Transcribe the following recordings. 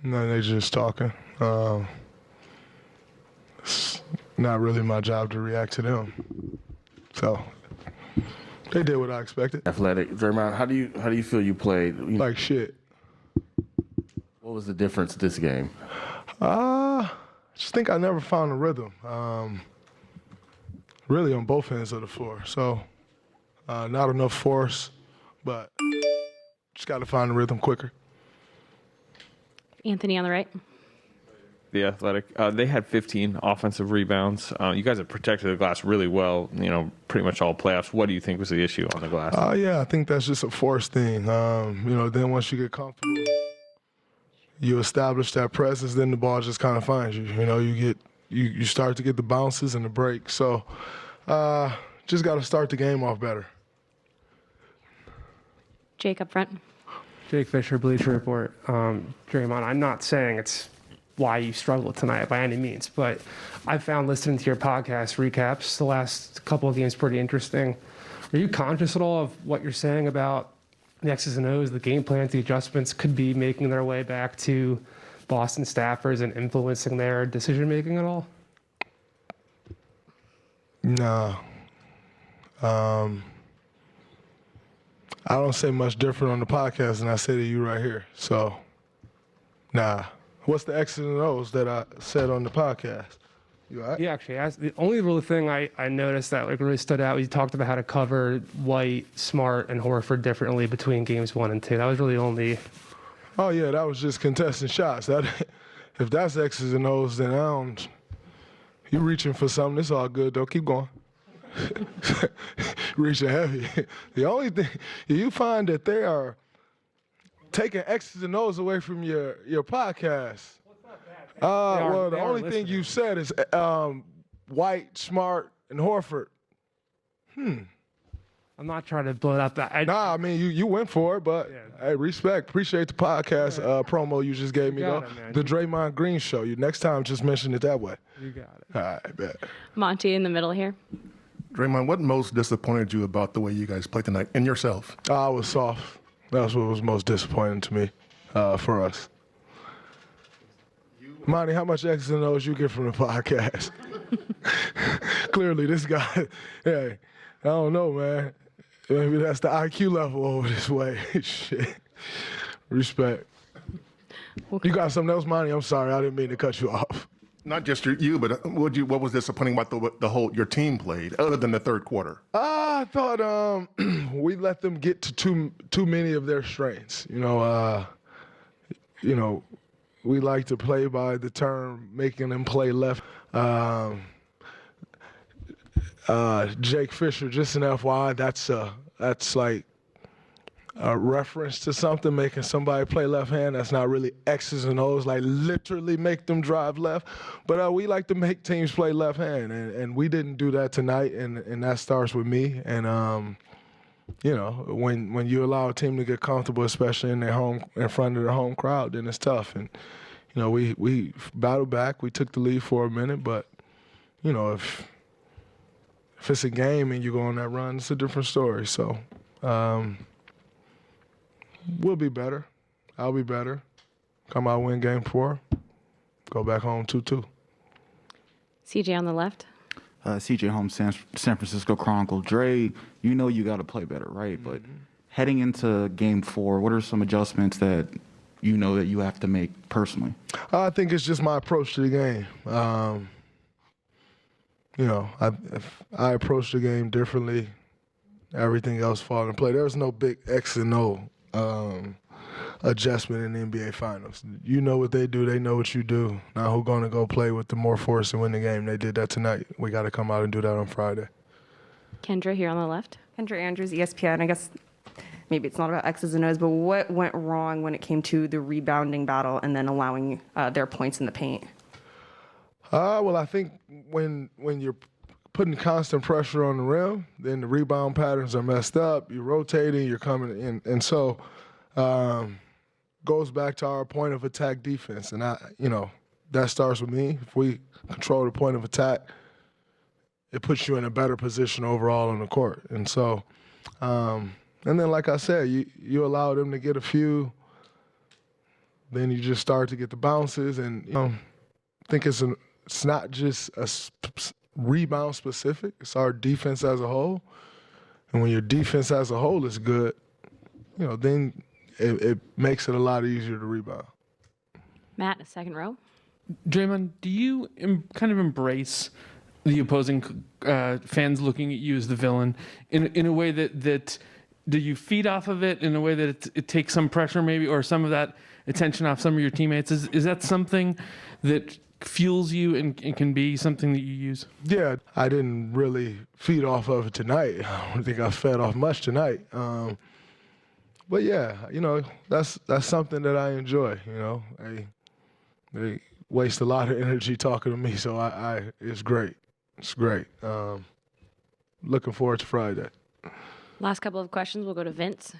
No, they just talking. It's not really my job to react to them. So they did what I expected. Athletic. Draymond, how do you feel you played? Like shit. What was the difference this game? I just think I never found a rhythm. Really on both ends of the floor. So not enough force, but just got to find the rhythm quicker. Anthony on the right. The Athletic. They had 15 offensive rebounds. You guys have protected the glass really well, pretty much all playoffs. What do you think was the issue on the glass? Yeah, I think that's just a force thing. Then once you get comfortable, you establish that presence, then the ball just kind of finds you. You start to get the bounces and the breaks. So just got to start the game off better. Jake up front. Jake Fisher, Bleacher Report. Draymond, I'm not saying it's why you struggled tonight by any means, but I found listening to your podcast recaps the last couple of games pretty interesting. Are you conscious at all of what you're saying about the X's and O's, the game plans, the adjustments could be making their way back to Boston staffers and influencing their decision making at all? No. I don't say much different on the podcast than I say to you right here. So, nah. What's the X's and O's that I said on the podcast? You all right? Yeah, actually, the only real thing I noticed that really stood out, you talked about how to cover White, Smart, and Horford differently between games 1 and 2. That was really the only. Oh, yeah, that was just contesting shots. If that's X's and O's, then you reaching for something. It's all good, though. Keep going. Reaching heavy. The only thing, you find that they are taking X's and O's away from your podcast. Well, the only thing you said is White, Smart, and Horford. I'm not trying to blow it up. I mean, you went for it, but hey, respect. Appreciate the podcast promo you just gave me, though. The Draymond Green Show. Next time, just mention it that way. You got it. All right, bet. Monty in the middle here. Draymond, what most disappointed you about the way you guys played tonight and yourself? I was soft. That's what was most disappointing to me for us. Monty, how much X's and O's you get from the podcast? Clearly, this guy, hey, I don't know, man. Maybe that's the IQ level over this way. Shit. Respect. Okay. You got something else, Monty? I'm sorry, I didn't mean to cut you off. Not just you, but what was disappointing about the whole your team played, other than the third quarter? I thought we let them get to too many of their strengths. We like to play by the term making them play left. Jake Fisher, just an FYI, that's like a reference to something, making somebody play left hand. That's not really X's and O's, like literally make them drive left. But we like to make teams play left hand, and we didn't do that tonight, and that starts with me. And when you allow a team to get comfortable, especially in front of their home crowd, then it's tough. And we battled back. We took the lead for a minute, but if it's a game and you go on that run, it's a different story. So. We'll be better. I'll be better. Come out, win game 4. Go back home 2-2. CJ on the left. CJ Holmes, San Francisco Chronicle. Dre, you got to play better, right? But heading into game 4, what are some adjustments that that you have to make personally? I think it's just my approach to the game. I approach the game differently. Everything else falls in play. There's no big X and O adjustment in the NBA Finals. You know what they do. They know what you do. Now who's going to go play with the more force and win the game? They did that tonight. We got to come out and do that on Friday. Kendra here on the left. Kendra Andrews, ESPN. I guess maybe it's not about X's and O's, but what went wrong when it came to the rebounding battle and then allowing their points in the paint? Well, I think when you're putting constant pressure on the rim, then the rebound patterns are messed up. You're rotating, you're coming in. And so goes back to our point of attack defense. And, that starts with me. If we control the point of attack, it puts you in a better position overall on the court. And so, and then like I said, you allow them to get a few then you just start to get the bounces, and I think it's not just rebound specific. It's our defense as a whole, and when your defense as a whole is good, then it makes it a lot easier to rebound. Matt, second row. Draymond, do you kind of embrace the opposing fans looking at you as the villain in a way that do you feed off of it in a way that it takes some pressure maybe, or some of that attention off some of your teammates? Is that something that fuels you and can be something that you use? Yeah, I didn't really feed off of it tonight. I don't think I fed off much tonight. But yeah, that's something that I enjoy. They waste a lot of energy talking to me, so it's great. It's great. Looking forward to Friday. Last couple of questions. We'll go to Vince.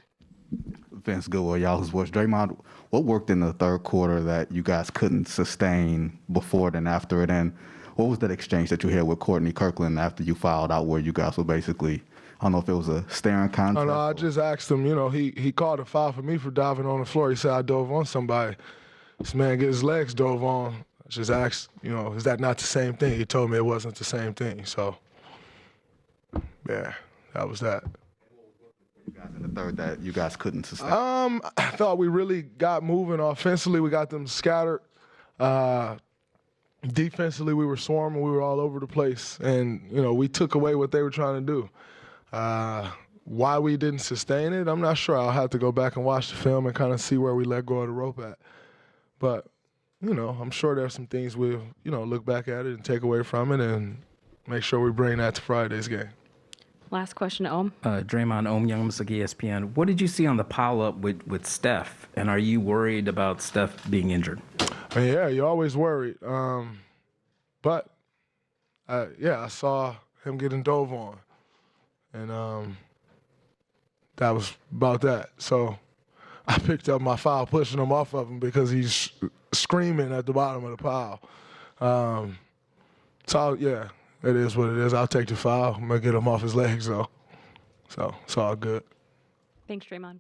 Vince Goodwill, Yahoo Sports. Draymond, what worked in the third quarter that you guys couldn't sustain before it and after it? And what was that exchange that you had with Courtney Kirkland after you fouled out, where you guys were basically, I don't know if it was a staring contest? No, I just asked him, he called a foul for me for diving on the floor. He said I dove on somebody. This man get his legs dove on. I just asked, is that not the same thing? He told me it wasn't the same thing. So, yeah, that was that. You guys in the third that you guys couldn't sustain? I thought we really got moving offensively. We got them scattered. Defensively, we were swarming. We were all over the place. And, we took away what they were trying to do. Why we didn't sustain it, I'm not sure. I'll have to go back and watch the film and kind of see where we let go of the rope at. But, I'm sure there's some things we'll, look back at it and take away from it and make sure we bring that to Friday's game. Last question, Ohm. Draymond, Ohm Youngmisuk, ESPN. What did you see on the pile-up with Steph? And are you worried about Steph being injured? Yeah, you're always worried. But, I saw him getting dove on. And that was about that. So I picked up my foul, pushing him off of him because he's screaming at the bottom of the pile. So, yeah, it is what it is. I'll take the foul. I'm going to get him off his legs, though. So it's all good. Thanks, Draymond.